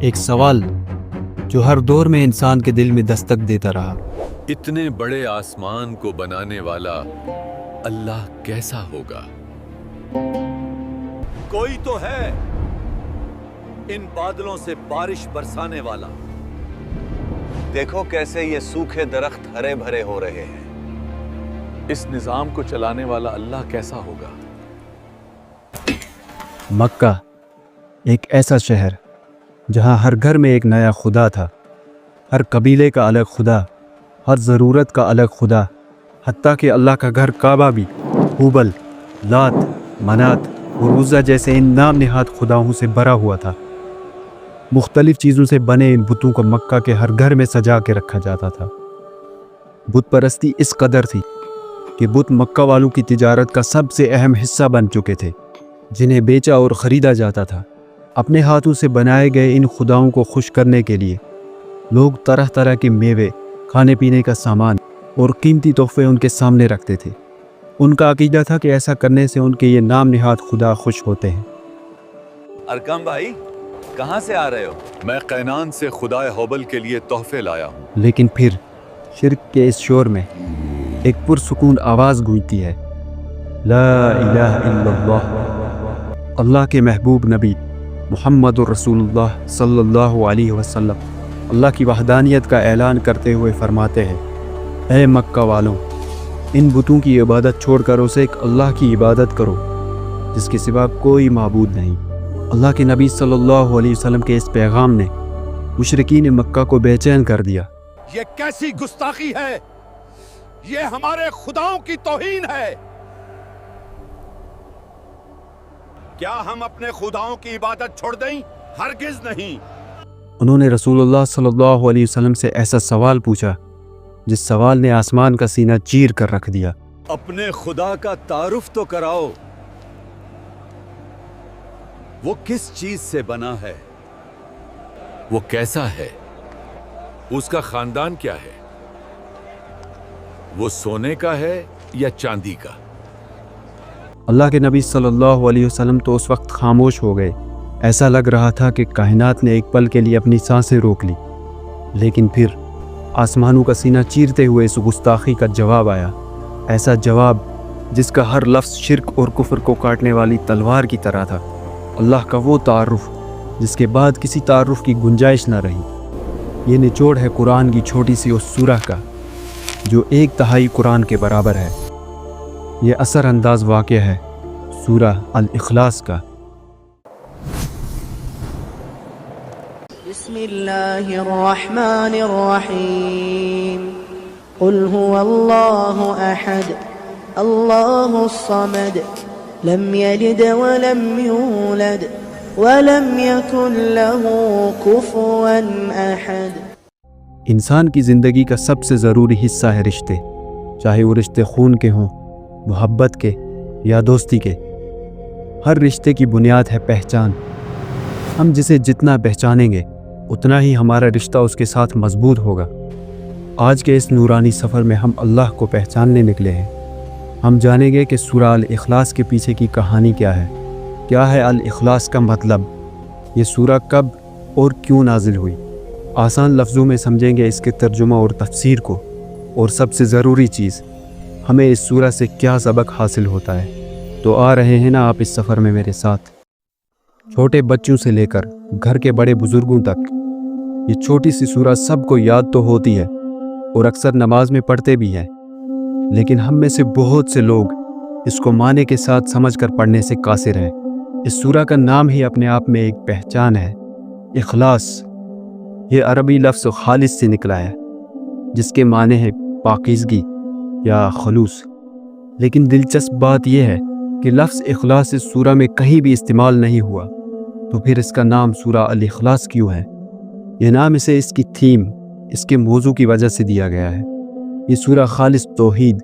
ایک سوال جو ہر دور میں انسان کے دل میں دستک دیتا رہا۔ اتنے بڑے آسمان کو بنانے والا اللہ کیسا ہوگا؟ کوئی تو ہے ان بادلوں سے بارش برسانے والا۔ دیکھو کیسے یہ سوکھے درخت ہرے بھرے ہو رہے ہیں۔ اس نظام کو چلانے والا اللہ کیسا ہوگا؟ مکہ ایک ایسا شہر جہاں ہر گھر میں ایک نیا خدا تھا، ہر قبیلے کا الگ خدا، ہر ضرورت کا الگ خدا، حتیٰ کہ اللہ کا گھر کعبہ بھی حبل، لات، منات اور عزا جیسے ان نام نہاد خداؤں سے بھرا ہوا تھا۔ مختلف چیزوں سے بنے ان بتوں کو مکہ کے ہر گھر میں سجا کے رکھا جاتا تھا۔ بت پرستی اس قدر تھی کہ بت مکہ والوں کی تجارت کا سب سے اہم حصہ بن چکے تھے، جنہیں بیچا اور خریدا جاتا تھا۔ اپنے ہاتھوں سے بنائے گئے ان خداؤں کو خوش کرنے کے لیے لوگ طرح طرح کے میوے، کھانے پینے کا سامان اور قیمتی تحفے ان کے سامنے رکھتے تھے۔ ان کا عقیدہ تھا کہ ایسا کرنے سے ان کے یہ نام نہاد خدا خوش ہوتے ہیں۔ ارکم بھائی، کہاں سے آ رہے ہو؟ میں قینان سے خدائے حبل کے لیے تحفے لایا ہوں۔ لیکن پھر شرک کے اس شور میں ایک پرسکون آواز گونجتی ہے، لا الہ الا اللہ۔ اللہ کے محبوب نبی محمد الرسول اللہ صلی اللہ علیہ وسلم اللہ کی وحدانیت کا اعلان کرتے ہوئے فرماتے ہیں، اے مکہ والوں، ان بتوں کی عبادت چھوڑ کر اسے ایک اللہ کی عبادت کرو جس کے سوا کوئی معبود نہیں۔ اللہ کے نبی صلی اللہ علیہ وسلم کے اس پیغام نے مشرکین مکہ کو بے چین کر دیا۔ یہ کیسی گستاخی ہے؟ یہ ہمارے خداؤں کی توہین ہے۔ کیا ہم اپنے خداؤں کی عبادت چھوڑ دیں؟ ہرگز نہیں۔ انہوں نے رسول اللہ صلی اللہ علیہ وسلم سے ایسا سوال پوچھا جس سوال نے آسمان کا سینہ چیر کر رکھ دیا۔ اپنے خدا کا تعارف تو کراؤ، وہ کس چیز سے بنا ہے؟ وہ کیسا ہے؟ اس کا خاندان کیا ہے؟ وہ سونے کا ہے یا چاندی کا؟ اللہ کے نبی صلی اللہ علیہ وسلم تو اس وقت خاموش ہو گئے۔ ایسا لگ رہا تھا کہ کائنات نے ایک پل کے لیے اپنی سانسیں روک لی۔ لیکن پھر آسمانوں کا سینہ چیرتے ہوئے اس گستاخی کا جواب آیا، ایسا جواب جس کا ہر لفظ شرک اور کفر کو کاٹنے والی تلوار کی طرح تھا۔ اللہ کا وہ تعارف جس کے بعد کسی تعارف کی گنجائش نہ رہی۔ یہ نچوڑ ہے قرآن کی چھوٹی سی اس سورہ کا جو 1/3 قرآن کے برابر ہے۔ یہ اثر انداز واقعہ ہے سورہ الاخلاص کا۔ بسم اللہ الرحمن الرحیم قل هو اللہ احد اللہ الصمد لم یلد ولم یولد ولم یکن له کفوا احد۔ انسان کی زندگی کا سب سے ضروری حصہ ہے رشتے، چاہے وہ رشتے خون کے ہوں، محبت کے یا دوستی کے۔ ہر رشتے کی بنیاد ہے پہچان۔ ہم جسے جتنا پہچانیں گے اتنا ہی ہمارا رشتہ اس کے ساتھ مضبوط ہوگا۔ آج کے اس نورانی سفر میں ہم اللہ کو پہچاننے نکلے ہیں۔ ہم جانیں گے کہ سورہ الاخلاص کے پیچھے کی کہانی کیا ہے الاخلاص کا مطلب، یہ سورہ کب اور کیوں نازل ہوئی۔ آسان لفظوں میں سمجھیں گے اس کے ترجمہ اور تفسیر کو، اور سب سے ضروری چیز، ہمیں اس سورہ سے کیا سبق حاصل ہوتا ہے۔ تو آ رہے ہیں نا آپ اس سفر میں میرے ساتھ؟ چھوٹے بچوں سے لے کر گھر کے بڑے بزرگوں تک یہ چھوٹی سی سورہ سب کو یاد تو ہوتی ہے اور اکثر نماز میں پڑھتے بھی ہیں، لیکن ہم میں سے بہت سے لوگ اس کو معنی کے ساتھ سمجھ کر پڑھنے سے قاصر ہیں۔ اس سورہ کا نام ہی اپنے آپ میں ایک پہچان ہے، اخلاص۔ یہ عربی لفظ خالص سے نکلا ہے جس کے معنی ہے پاکیزگی یا خلوص۔ لیکن دلچسپ بات یہ ہے کہ لفظ اخلاص اس سورہ میں کہیں بھی استعمال نہیں ہوا، تو پھر اس کا نام سورہ الاخلاص کیوں ہے؟ یہ نام اسے اس کی تھیم، اس کے موضوع کی وجہ سے دیا گیا ہے۔ یہ سورہ خالص توحید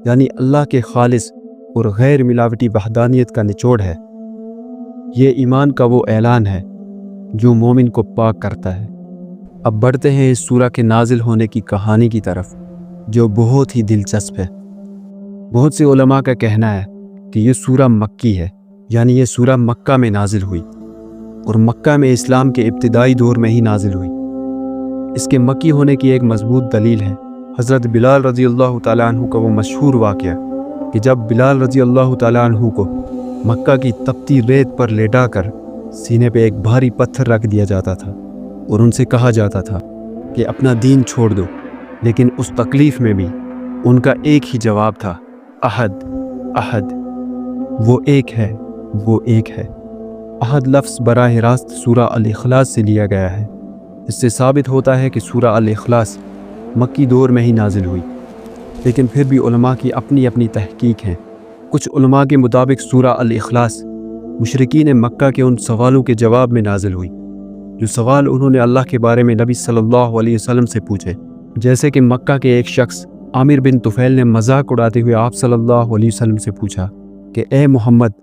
یعنی اللہ کے خالص اور غیر ملاوٹی وحدانیت کا نچوڑ ہے۔ یہ ایمان کا وہ اعلان ہے جو مومن کو پاک کرتا ہے۔ اب بڑھتے ہیں اس سورہ کے نازل ہونے کی کہانی کی طرف، جو بہت ہی دلچسپ ہے۔ بہت سے علماء کا کہنا ہے کہ یہ سورہ مکی ہے، یعنی یہ سورہ مکہ میں نازل ہوئی۔ اور مکہ میں اسلام کے ابتدائی دور میں ہی نازل ہوئی۔ اس کے مکی ہونے کی ایک مضبوط دلیل ہے حضرت بلال رضی اللہ تعالیٰ عنہ کا وہ مشہور واقعہ کہ جب بلال رضی اللہ تعالیٰ عنہ کو مکہ کی تپتی ریت پر لیٹا کر سینے پہ ایک بھاری پتھر رکھ دیا جاتا تھا اور ان سے کہا جاتا تھا کہ اپنا دین چھوڑ دو، لیکن اس تکلیف میں بھی ان کا ایک ہی جواب تھا، احد احد، وہ ایک ہے، وہ ایک ہے۔ احد لفظ براہ راست سورہ الاخلاص سے لیا گیا ہے۔ اس سے ثابت ہوتا ہے کہ سورہ الاخلاص مکی دور میں ہی نازل ہوئی، لیکن پھر بھی علماء کی اپنی اپنی تحقیق ہیں۔ کچھ علماء کے مطابق سورہ الاخلاص مشرکین مکہ کے ان سوالوں کے جواب میں نازل ہوئی جو سوال انہوں نے اللہ کے بارے میں نبی صلی اللہ علیہ وسلم سے پوچھے، جیسے کہ مکہ کے ایک شخص عامر بن طفیل نے مذاق اڑاتے ہوئے آپ صلی اللہ علیہ وسلم سے پوچھا کہ اے محمد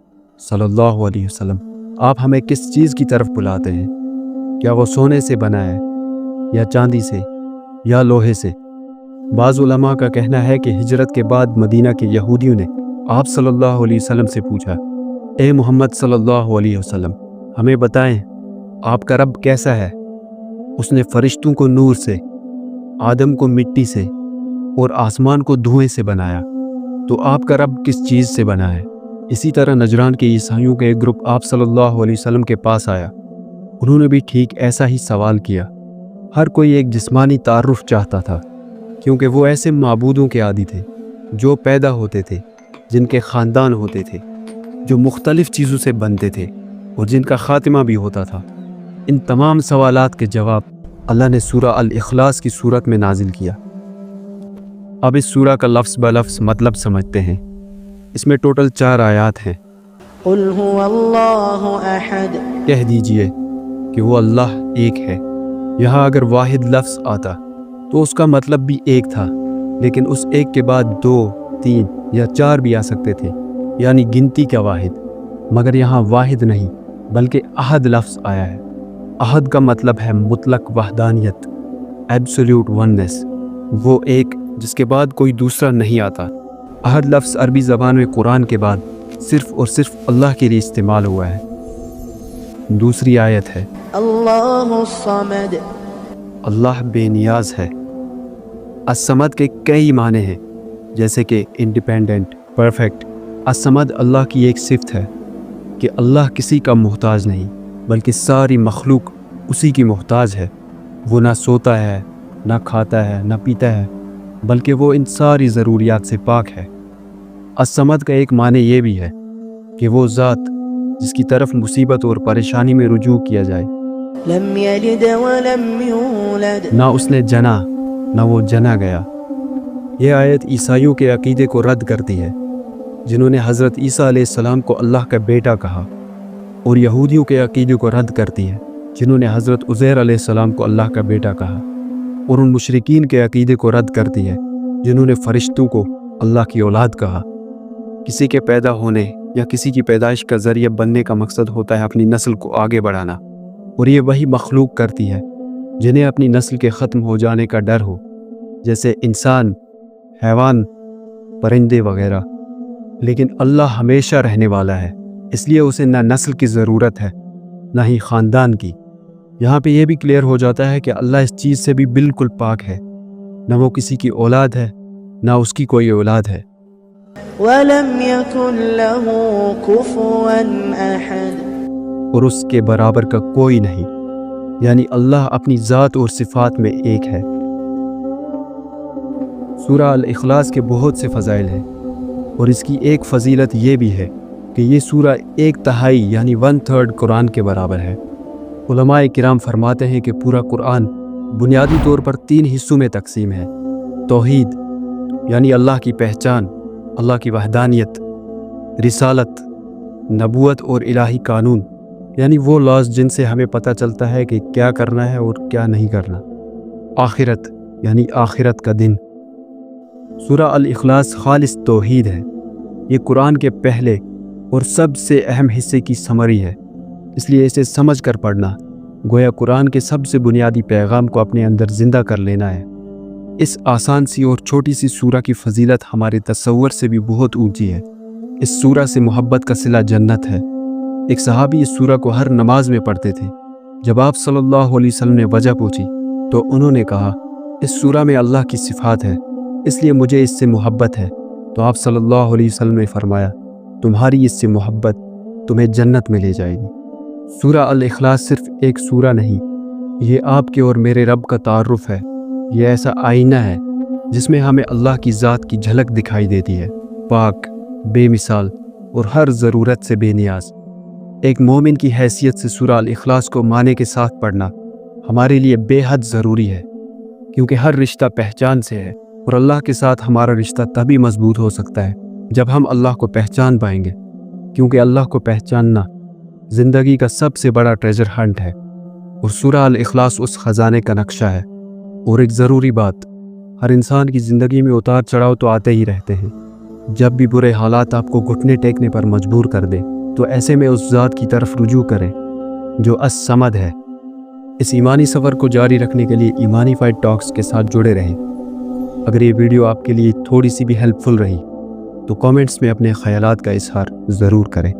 صلی اللہ علیہ وسلم، آپ ہمیں کس چیز کی طرف بلاتے ہیں؟ کیا وہ سونے سے بنا ہے یا چاندی سے یا لوہے سے؟ بعض علماء کا کہنا ہے کہ ہجرت کے بعد مدینہ کے یہودیوں نے آپ صلی اللہ علیہ وسلم سے پوچھا، اے محمد صلی اللہ علیہ وسلم، ہمیں بتائیں آپ کا رب کیسا ہے؟ اس نے فرشتوں کو نور سے، آدم کو مٹی سے اور آسمان کو دھوئیں سے بنایا، تو آپ کا رب کس چیز سے بنا ہے؟ اسی طرح نجران کے عیسائیوں کا ایک گروپ آپ صلی اللہ علیہ وسلم کے پاس آیا، انہوں نے بھی ٹھیک ایسا ہی سوال کیا۔ ہر کوئی ایک جسمانی تعارف چاہتا تھا، کیونکہ وہ ایسے معبودوں کے عادی تھے جو پیدا ہوتے تھے، جن کے خاندان ہوتے تھے، جو مختلف چیزوں سے بنتے تھے اور جن کا خاتمہ بھی ہوتا تھا۔ ان تمام سوالات کے جواب اللہ نے سورہ الاخلاص کی صورت میں نازل کیا۔ اب اس سورہ کا لفظ بلفظ مطلب سمجھتے ہیں۔ اس میں ٹوٹل 4 آیات ہیں۔ قل هو اللہ احد، کہہ دیجئے کہ وہ اللہ ایک ہے۔ یہاں اگر واحد لفظ آتا تو اس کا مطلب بھی ایک تھا، لیکن اس ایک کے بعد 2، 3 یا 4 بھی آ سکتے تھے، یعنی گنتی کا واحد، مگر یہاں واحد نہیں بلکہ احد لفظ آیا ہے۔ احد کا مطلب ہے مطلق وحدانیت، ایبسولوٹ وننس، وہ ایک جس کے بعد کوئی دوسرا نہیں آتا۔ احد لفظ عربی زبان میں قرآن کے بعد صرف اور صرف اللہ کے لیے استعمال ہوا ہے۔ دوسری آیت ہے، اللہ الصمد، اللہ بے نیاز ہے۔ الصمد کے کئی معنی ہیں، جیسے کہ انڈیپینڈنٹ، پرفیکٹ۔ الصمد اللہ کی ایک صفت ہے کہ اللہ کسی کا محتاج نہیں، بلکہ ساری مخلوق اسی کی محتاج ہے۔ وہ نہ سوتا ہے، نہ کھاتا ہے، نہ پیتا ہے، بلکہ وہ ان ساری ضروریات سے پاک ہے۔ الصمد کا ایک معنی یہ بھی ہے کہ وہ ذات جس کی طرف مصیبت اور پریشانی میں رجوع کیا جائے، لم یلد ولم یولد، نہ اس نے جنا نہ وہ جنا گیا۔ یہ آیت عیسائیوں کے عقیدے کو رد کرتی ہے، جنہوں نے حضرت عیسیٰ علیہ السلام کو اللہ کا بیٹا کہا، اور یہودیوں کے عقیدے کو رد کرتی ہے، جنہوں نے حضرت عزیر علیہ السلام کو اللہ کا بیٹا کہا، اور ان مشرکین کے عقیدے کو رد کرتی ہے جنہوں نے فرشتوں کو اللہ کی اولاد کہا۔ کسی کے پیدا ہونے یا کسی کی پیدائش کا ذریعہ بننے کا مقصد ہوتا ہے اپنی نسل کو آگے بڑھانا، اور یہ وہی مخلوق کرتی ہے جنہیں اپنی نسل کے ختم ہو جانے کا ڈر ہو، جیسے انسان، حیوان، پرندے وغیرہ۔ لیکن اللہ ہمیشہ رہنے والا ہے، اس لیے اسے نہ نسل کی ضرورت ہے نہ ہی خاندان کی۔ یہاں پہ یہ بھی کلیئر ہو جاتا ہے کہ اللہ اس چیز سے بھی بالکل پاک ہے، نہ وہ کسی کی اولاد ہے نہ اس کی کوئی اولاد ہے۔ ولم یکن له کفوا احد، اور اس کے برابر کا کوئی نہیں، یعنی اللہ اپنی ذات اور صفات میں ایک ہے۔ سورہ الاخلاص کے بہت سے فضائل ہیں، اور اس کی ایک فضیلت یہ بھی ہے کہ یہ سورہ 1/3 یعنی 1/3 قرآن کے برابر ہے۔ علماء کرام فرماتے ہیں کہ پورا قرآن بنیادی طور پر 3 حصوں میں تقسیم ہے: توحید یعنی اللہ کی پہچان، اللہ کی وحدانیت، رسالت، نبوت اور الہی قانون یعنی وہ لاز جن سے ہمیں پتہ چلتا ہے کہ کیا کرنا ہے اور کیا نہیں کرنا، آخرت یعنی آخرت کا دن۔ سورہ الاخلاص خالص توحید ہے۔ یہ قرآن کے پہلے اور سب سے اہم حصے کی سمری ہے، اس لیے اسے سمجھ کر پڑھنا گویا قرآن کے سب سے بنیادی پیغام کو اپنے اندر زندہ کر لینا ہے۔ اس آسان سی اور چھوٹی سی سورہ کی فضیلت ہمارے تصور سے بھی بہت اونچی ہے۔ اس سورہ سے محبت کا صلہ جنت ہے۔ ایک صحابی اس سورہ کو ہر نماز میں پڑھتے تھے۔ جب آپ صلی اللہ علیہ وسلم نے وجہ پوچھی تو انہوں نے کہا اس سورہ میں اللہ کی صفات ہے، اس لیے مجھے اس سے محبت ہے۔ تو آپ صلی اللہ علیہ وسلم نے فرمایا تمہاری اس سے محبت تمہیں جنت میں لے جائے گی۔ سورہ الاخلاص صرف ایک سورہ نہیں، یہ آپ کے اور میرے رب کا تعارف ہے۔ یہ ایسا آئینہ ہے جس میں ہمیں اللہ کی ذات کی جھلک دکھائی دیتی ہے، پاک، بے مثال اور ہر ضرورت سے بے نیاز۔ ایک مومن کی حیثیت سے سورہ الاخلاص کو معنی کے ساتھ پڑھنا ہمارے لیے بے حد ضروری ہے، کیونکہ ہر رشتہ پہچان سے ہے، اور اللہ کے ساتھ ہمارا رشتہ تبھی مضبوط ہو سکتا ہے جب ہم اللہ کو پہچان پائیں گے، کیونکہ اللہ کو پہچاننا زندگی کا سب سے بڑا ٹریجر ہنٹ ہے، اور سورہ الاخلاص اس خزانے کا نقشہ ہے۔ اور ایک ضروری بات، ہر انسان کی زندگی میں اتار چڑھاؤ تو آتے ہی رہتے ہیں۔ جب بھی برے حالات آپ کو گھٹنے ٹیکنے پر مجبور کر دیں تو ایسے میں اس ذات کی طرف رجوع کریں جو الصمد ہے۔ اس ایمانی سفر کو جاری رکھنے کے لیے ایمانی فائٹ ٹاکس کے ساتھ جڑے رہیں۔ اگر یہ ویڈیو آپ کے لیے تھوڑی سی بھی ہیلپ فل رہی تو کامنٹس میں اپنے خیالات کا اظہار ضرور کریں۔